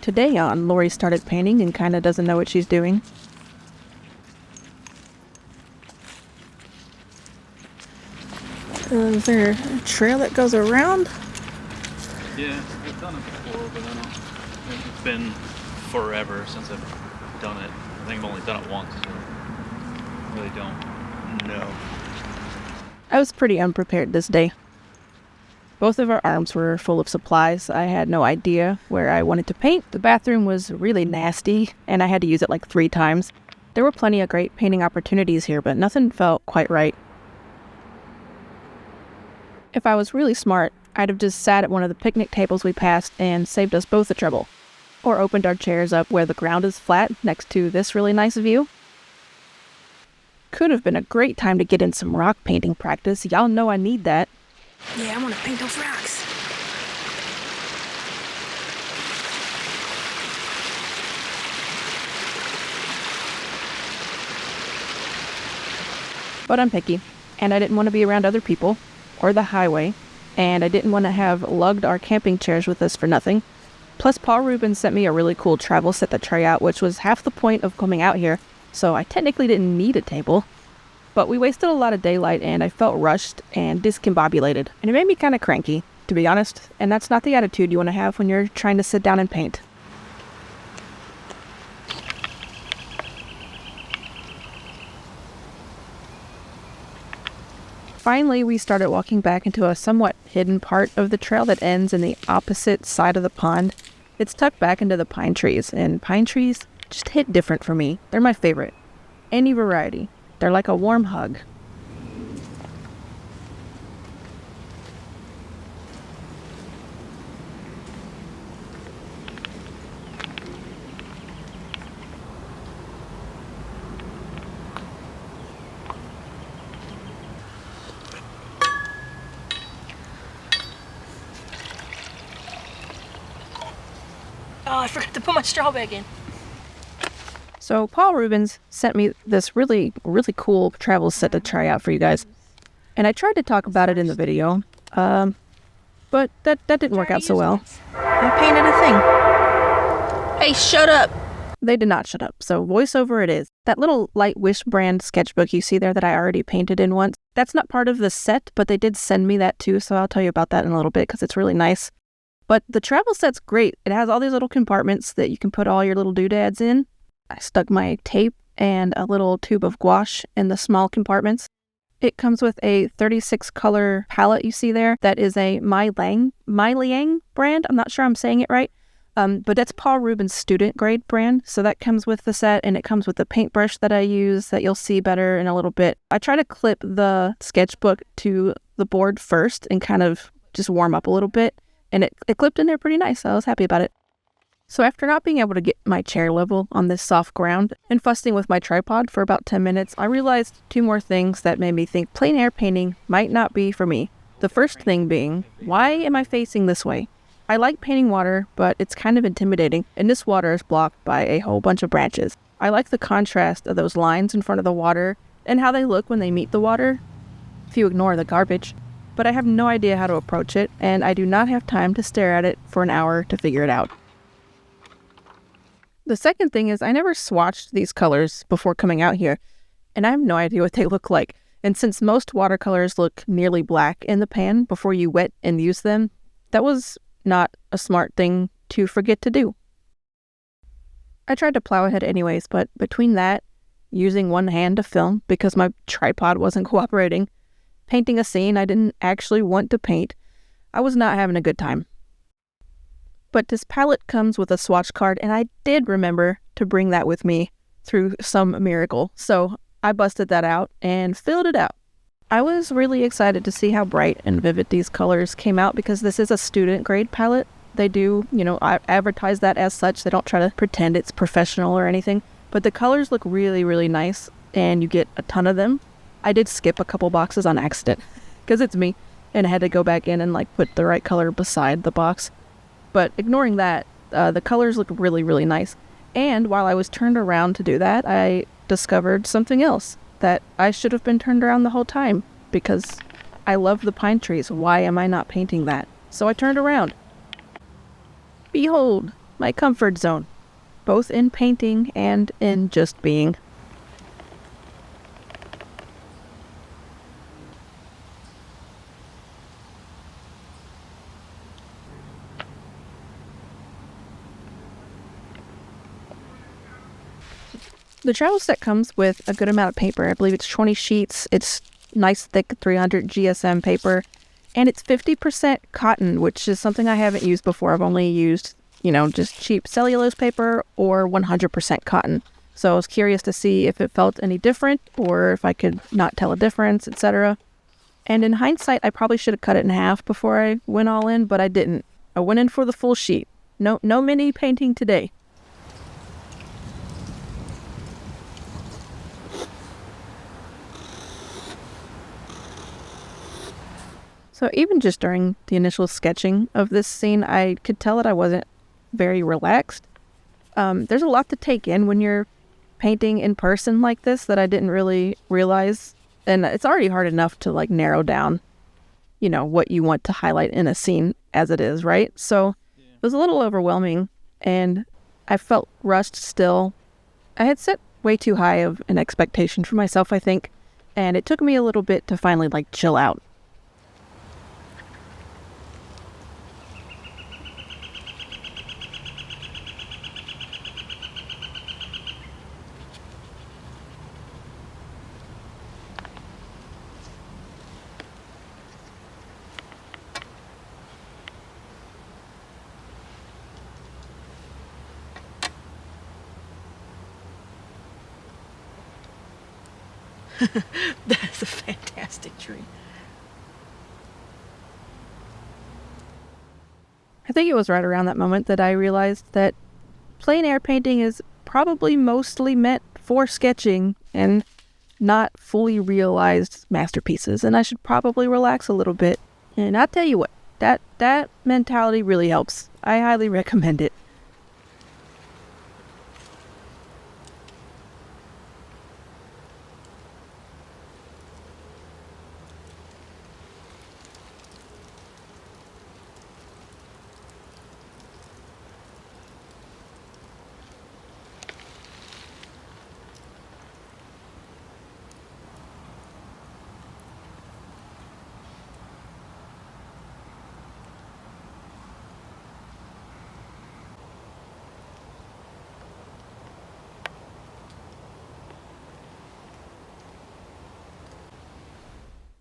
today on Lori Started Painting and Kinda Doesn't Know What She's Doing. Is there a trail that goes around? Yeah, I've done it before, but it's been forever since I've done it. I think I've only done it once, so I really don't know. I was pretty unprepared this day. Both of our arms were full of supplies. I had no idea where I wanted to paint. The bathroom was really nasty, and I had to use it like 3 times. There were plenty of great painting opportunities here, but nothing felt quite right. If I was really smart, I'd have just sat at one of the picnic tables we passed and saved us both the trouble. Or opened our chairs up where the ground is flat next to this really nice view. Could have been a great time to get in some rock painting practice. Y'all know I need that. Yeah, I want to paint those rocks. But I'm picky, and I didn't want to be around other people, or the highway, and I didn't want to have lugged our camping chairs with us for nothing. Plus, Paul Rubens sent me a really cool travel set to try out, which was half the point of coming out here, so I technically didn't need a table. But we wasted a lot of daylight, and I felt rushed and discombobulated, and it made me kind of cranky, to be honest, and that's not the attitude you want to have when you're trying to sit down and paint. Finally, we started walking back into a somewhat hidden part of the trail that ends in the opposite side of the pond. It's tucked back into the pine trees, and pine trees just hit different for me. They're my favorite. Any variety. They're like a warm hug. Oh, I forgot to put my straw bag in. So Paul Rubens sent me this really, really cool travel set to try out for you guys. And I tried to talk about it in the video, but that didn't work out so well. I painted a thing. Hey, shut up. They did not shut up, so voiceover it is. That little Light Wish brand sketchbook you see there that I already painted in once, that's not part of the set, but they did send me that too, so I'll tell you about that in a little bit because it's really nice. But the travel set's great. It has all these little compartments that you can put all your little doodads in. I stuck my tape and a little tube of gouache in the small compartments. It comes with a 36 color palette you see there. That is a MeiLiang brand. I'm not sure I'm saying it right. But that's Paul Rubens' student grade brand. So that comes with the set, and it comes with the paintbrush that I use that you'll see better in a little bit. I try to clip the sketchbook to the board first and kind of just warm up a little bit. And it clipped in there pretty nice. So I was happy about it. So after not being able to get my chair level on this soft ground and fussing with my tripod for about 10 minutes, I realized 2 more things that made me think plein air painting might not be for me. The first thing being, why am I facing this way? I like painting water, but it's kind of intimidating, and this water is blocked by a whole bunch of branches. I like the contrast of those lines in front of the water and how they look when they meet the water, if you ignore the garbage. But I have no idea how to approach it, and I do not have time to stare at it for an hour to figure it out. The second thing is I never swatched these colors before coming out here, and I have no idea what they look like. And since most watercolors look nearly black in the pan before you wet and use them, that was not a smart thing to forget to do. I tried to plow ahead anyways, but between that, using one hand to film because my tripod wasn't cooperating, painting a scene I didn't actually want to paint, I was not having a good time. But this palette comes with a swatch card, and I did remember to bring that with me through some miracle. So I busted that out and filled it out. I was really excited to see how bright and vivid these colors came out because this is a student grade palette. They do, advertise that as such. They don't try to pretend it's professional or anything. But the colors look really, really nice, and you get a ton of them. I did skip a couple boxes on accident because it's me, and I had to go back in and put the right color beside the box. But ignoring that, the colors look really, really nice. And while I was turned around to do that, I discovered something else that I should have been turned around the whole time because I love the pine trees. Why am I not painting that? So I turned around. Behold, my comfort zone, both in painting and in just being. The travel set comes with a good amount of paper. I believe it's 20 sheets. It's nice, thick 300 GSM paper. And it's 50% cotton, which is something I haven't used before. I've only used, just cheap cellulose paper or 100% cotton. So I was curious to see if it felt any different or if I could not tell a difference, etc. And in hindsight, I probably should have cut it in half before I went all in, but I didn't. I went in for the full sheet. No mini painting today. So even just during the initial sketching of this scene, I could tell that I wasn't very relaxed. There's a lot to take in when you're painting in person like this that I didn't really realize. And it's already hard enough to narrow down, what you want to highlight in a scene as it is, right? So it was a little overwhelming and I felt rushed still. I had set way too high of an expectation for myself, I think. And it took me a little bit to finally chill out. That's a fantastic tree. I think it was right around that moment that I realized that plein air painting is probably mostly meant for sketching and not fully realized masterpieces, and I should probably relax a little bit. And I'll tell you what, that mentality really helps. I highly recommend it.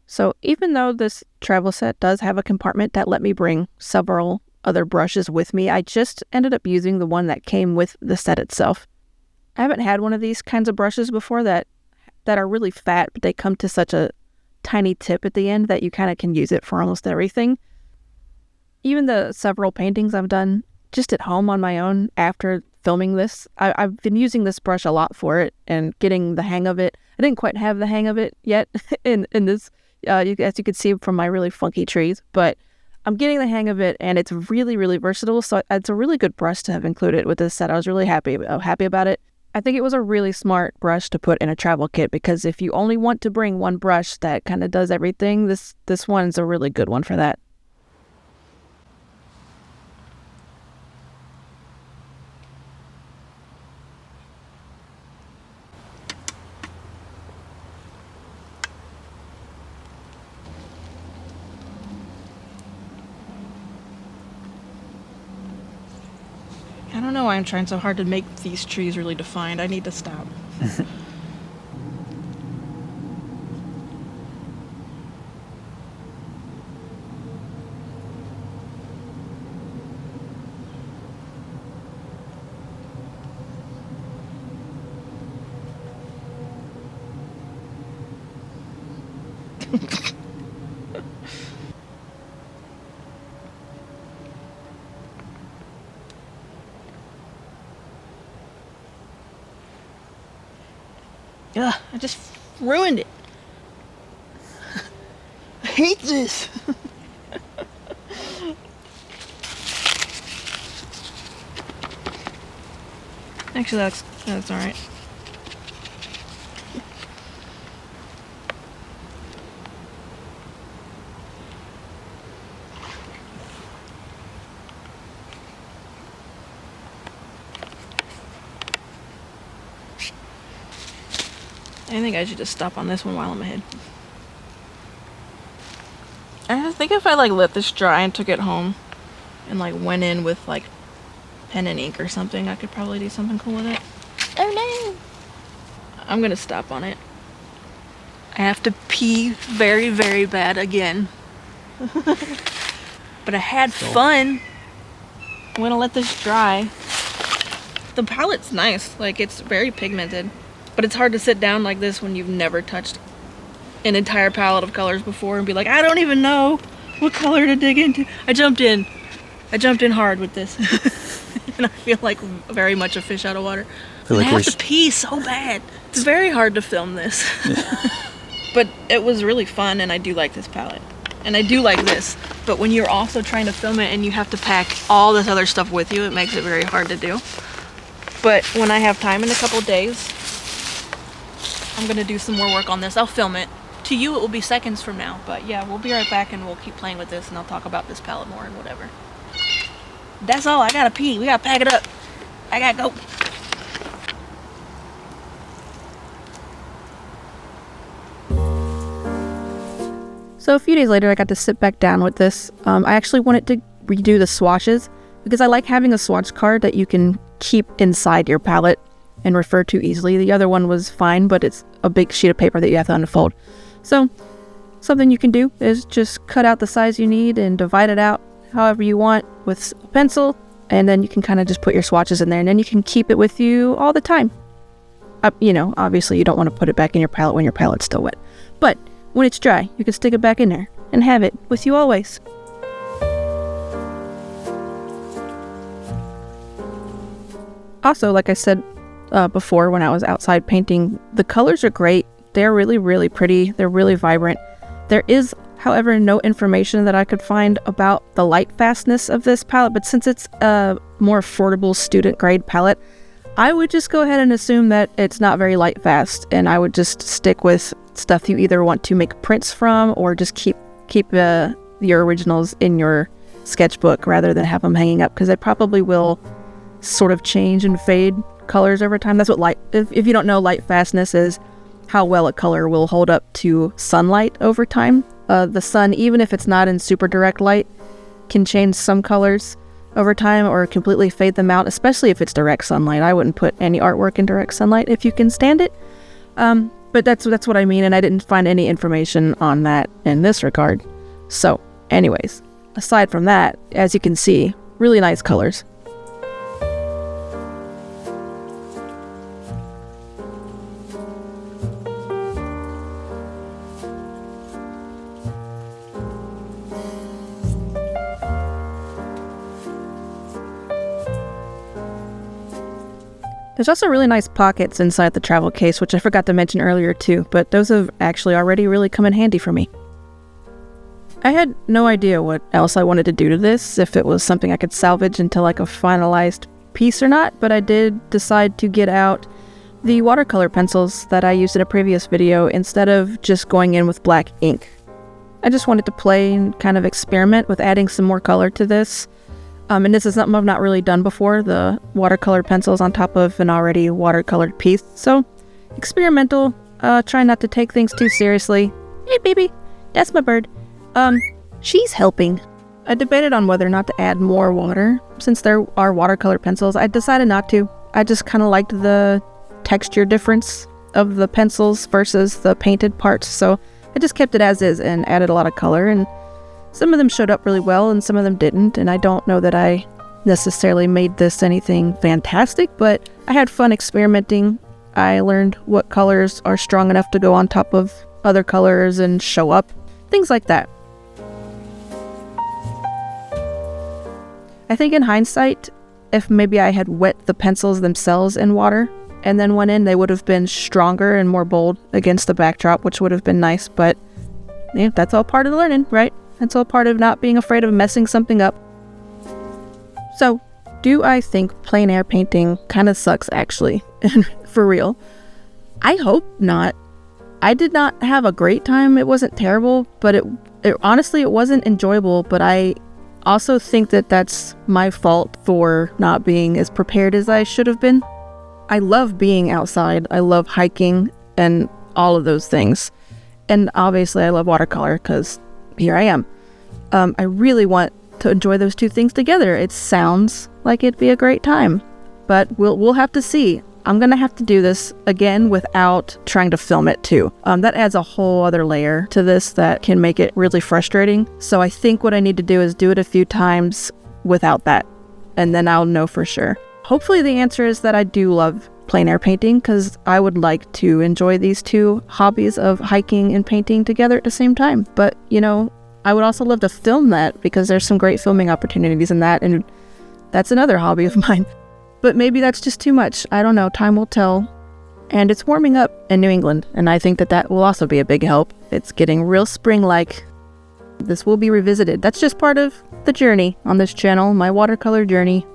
So even though this travel set does have a compartment that let me bring several other brushes with me, I just ended up using the one that came with the set itself. I haven't had one of these kinds of brushes before that are really fat, but they come to such a tiny tip at the end that you kind of can use it for almost everything. Even the several paintings I've done just at home on my own after filming this, I've been using this brush a lot for it and getting the hang of it. I didn't quite have the hang of it yet in this. As you can see from my really funky trees, but I'm getting the hang of it, and it's really, really versatile. So it's a really good brush to have included with this set. I was really happy about it. I think it was a really smart brush to put in a travel kit because if you only want to bring one brush that kind of does everything, this one's a really good one for that. I don't know why I'm trying so hard to make these trees really defined. I need to stop. Ugh, I just ruined it. I hate this. Actually, that's all right. I think I should just stop on this one while I'm ahead. I think if I like let this dry and took it home and like went in with like pen and ink or something, I could probably do something cool with it. Oh no! I'm gonna stop on it. I have to pee very, very bad again. But I had fun. I'm gonna let this dry. The palette's nice, like it's very pigmented, but it's hard to sit down like this when you've never touched an entire palette of colors before and be like, I don't even know what color to dig into. I jumped in hard with this. And I feel like very much a fish out of water. I have to pee so bad. It's very hard to film this. But it was really fun, and I do like this palette. And I do like this. But when you're also trying to film it and you have to pack all this other stuff with you, it makes it very hard to do. But when I have time in a couple days, I'm going to do some more work on this. I'll film it. To you, it will be seconds from now. But yeah, we'll be right back, and we'll keep playing with this, and I'll talk about this palette more and whatever. That's all. I gotta pee. We gotta pack it up. I gotta go. So a few days later, I got to sit back down with this. I actually wanted to redo the swatches because I like having a swatch card that you can keep inside your palette and refer to easily. The other one was fine, but it's a big sheet of paper that you have to unfold. So something you can do is just cut out the size you need and divide it out however you want with a pencil, and then you can kind of just put your swatches in there, and then you can keep it with you all the time. You know, obviously you don't want to put it back in your palette when your palette's still wet, but when it's dry, you can stick it back in there and have it with you always. Also, like I said before when I was outside painting, the colors are great. They're really, really pretty. They're really vibrant. There is, however, no information that I could find about the light fastness of this palette, but since it's a more affordable student grade palette, I would just go ahead and assume that it's not very light fast, and I would just stick with stuff you either want to make prints from or just keep your originals in your sketchbook rather than have them hanging up, because they probably will sort of change and fade colors over time. That's what light, if you don't know, light fastness is how well a color will hold up to sunlight over time. The sun, even if it's not in super direct light, can change some colors over time or completely fade them out, especially if it's direct sunlight. I wouldn't put any artwork in direct sunlight if you can stand it. But that's what I mean, and I didn't find any information on that in this regard. So, anyways, aside from that, as you can see, really nice colors. There's also really nice pockets inside the travel case, which I forgot to mention earlier too, but those have actually already really come in handy for me. I had no idea what else I wanted to do to this, if it was something I could salvage into like a finalized piece or not, but I did decide to get out the watercolor pencils that I used in a previous video instead of just going in with black ink. I just wanted to play and kind of experiment with adding some more color to this. And this is something I've not really done before, the watercolor pencils on top of an already watercolored piece. So, experimental, try not to take things too seriously. Hey baby, that's my bird. She's helping. I debated on whether or not to add more water. Since there are watercolor pencils, I decided not to. I just kind of liked the texture difference of the pencils versus the painted parts, so I just kept it as is and added a lot of color, and some of them showed up really well and some of them didn't, and I don't know that I necessarily made this anything fantastic, but I had fun experimenting. I learned what colors are strong enough to go on top of other colors and show up, things like that. I think in hindsight, if maybe I had wet the pencils themselves in water and then went in, they would have been stronger and more bold against the backdrop, which would have been nice, but yeah, that's all part of the learning, right? That's all part of not being afraid of messing something up. So, do I think plein air painting kind of sucks, actually? For real? I hope not. I did not have a great time. It wasn't terrible, but it honestly, it wasn't enjoyable, but I also think that that's my fault for not being as prepared as I should have been. I love being outside. I love hiking, and all of those things. And obviously I love watercolor because here I am. I really want to enjoy those two things together. It sounds like it'd be a great time, but we'll have to see. I'm gonna have to do this again without trying to film it too. That adds a whole other layer to this that can make it really frustrating. So I think what I need to do is do it a few times without that, and then I'll know for sure. Hopefully the answer is that I do love plein air painting, because I would like to enjoy these two hobbies of hiking and painting together at the same time. But, you know, I would also love to film that, because there's some great filming opportunities in that, and that's another hobby of mine. But maybe that's just too much. I don't know. Time will tell. And it's warming up in New England, and I think that will also be a big help. It's getting real spring-like. This will be revisited. That's just part of the journey on this channel, my watercolor journey.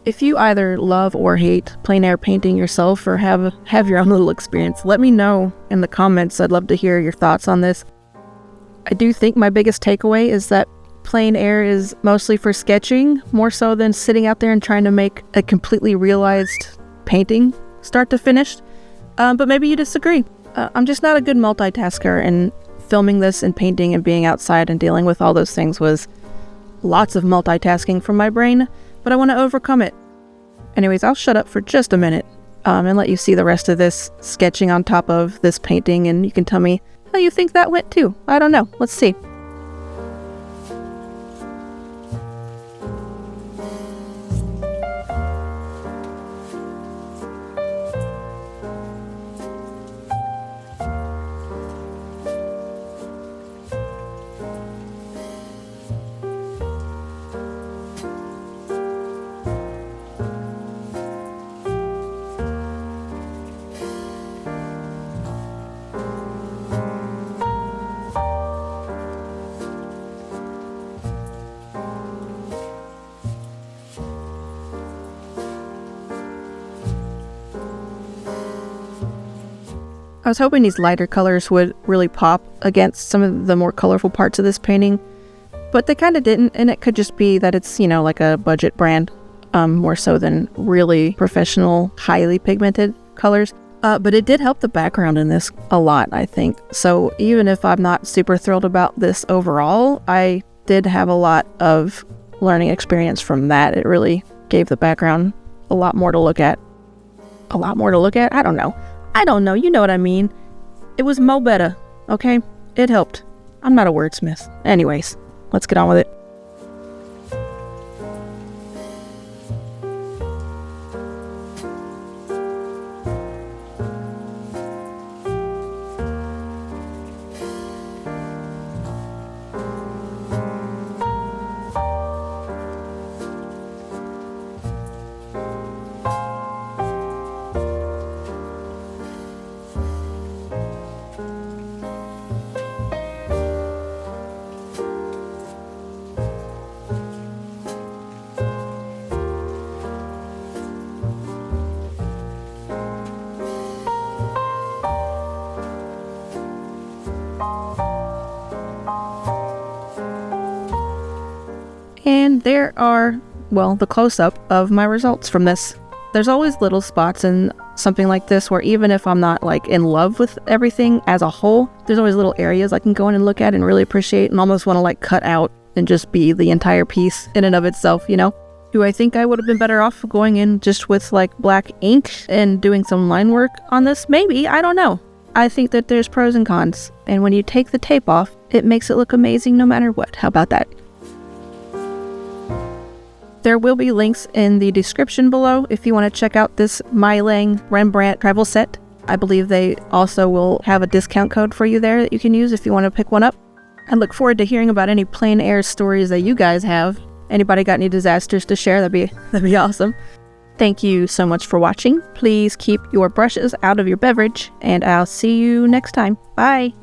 If you either love or hate plein air painting yourself, or have your own little experience, let me know in the comments. I'd love to hear your thoughts on this. I do think my biggest takeaway is that plein air is mostly for sketching, more so than sitting out there and trying to make a completely realized painting start to finish. But maybe you disagree. I'm just not a good multitasker, and filming this and painting and being outside and dealing with all those things was lots of multitasking for my brain, but I want to overcome it. Anyways, I'll shut up for just a minute and let you see the rest of this sketching on top of this painting, and you can tell me how you think that went too. I don't know. Let's see. I was hoping these lighter colors would really pop against some of the more colorful parts of this painting, but they kind of didn't, and it could just be that it's, you know, like a budget brand, more so than really professional, highly pigmented colors. But it did help the background in this a lot, I think. So even if I'm not super thrilled about this overall, I did have a lot of learning experience from that. It really gave the background a lot more to look at. A lot more to look at? I don't know. You know what I mean. It was mo better, okay? It helped. I'm not a wordsmith. Anyways, let's get on with it. And there are, well, the close-up of my results from this. There's always little spots in something like this where even if I'm not like in love with everything as a whole, there's always little areas I can go in and look at and really appreciate and almost want to like cut out and just be the entire piece in and of itself, you know? Do I think I would have been better off going in just with like black ink and doing some line work on this? Maybe, I don't know. I think that there's pros and cons, and when you take the tape off, it makes it look amazing no matter what. How about that? There will be links in the description below if you want to check out this MeiLiang Rembrandt travel set. I believe they also will have a discount code for you there that you can use if you want to pick one up. I look forward to hearing about any plein air stories that you guys have. Anybody got any disasters to share? That'd be awesome. Thank you so much for watching. Please keep your brushes out of your beverage, and I'll see you next time. Bye!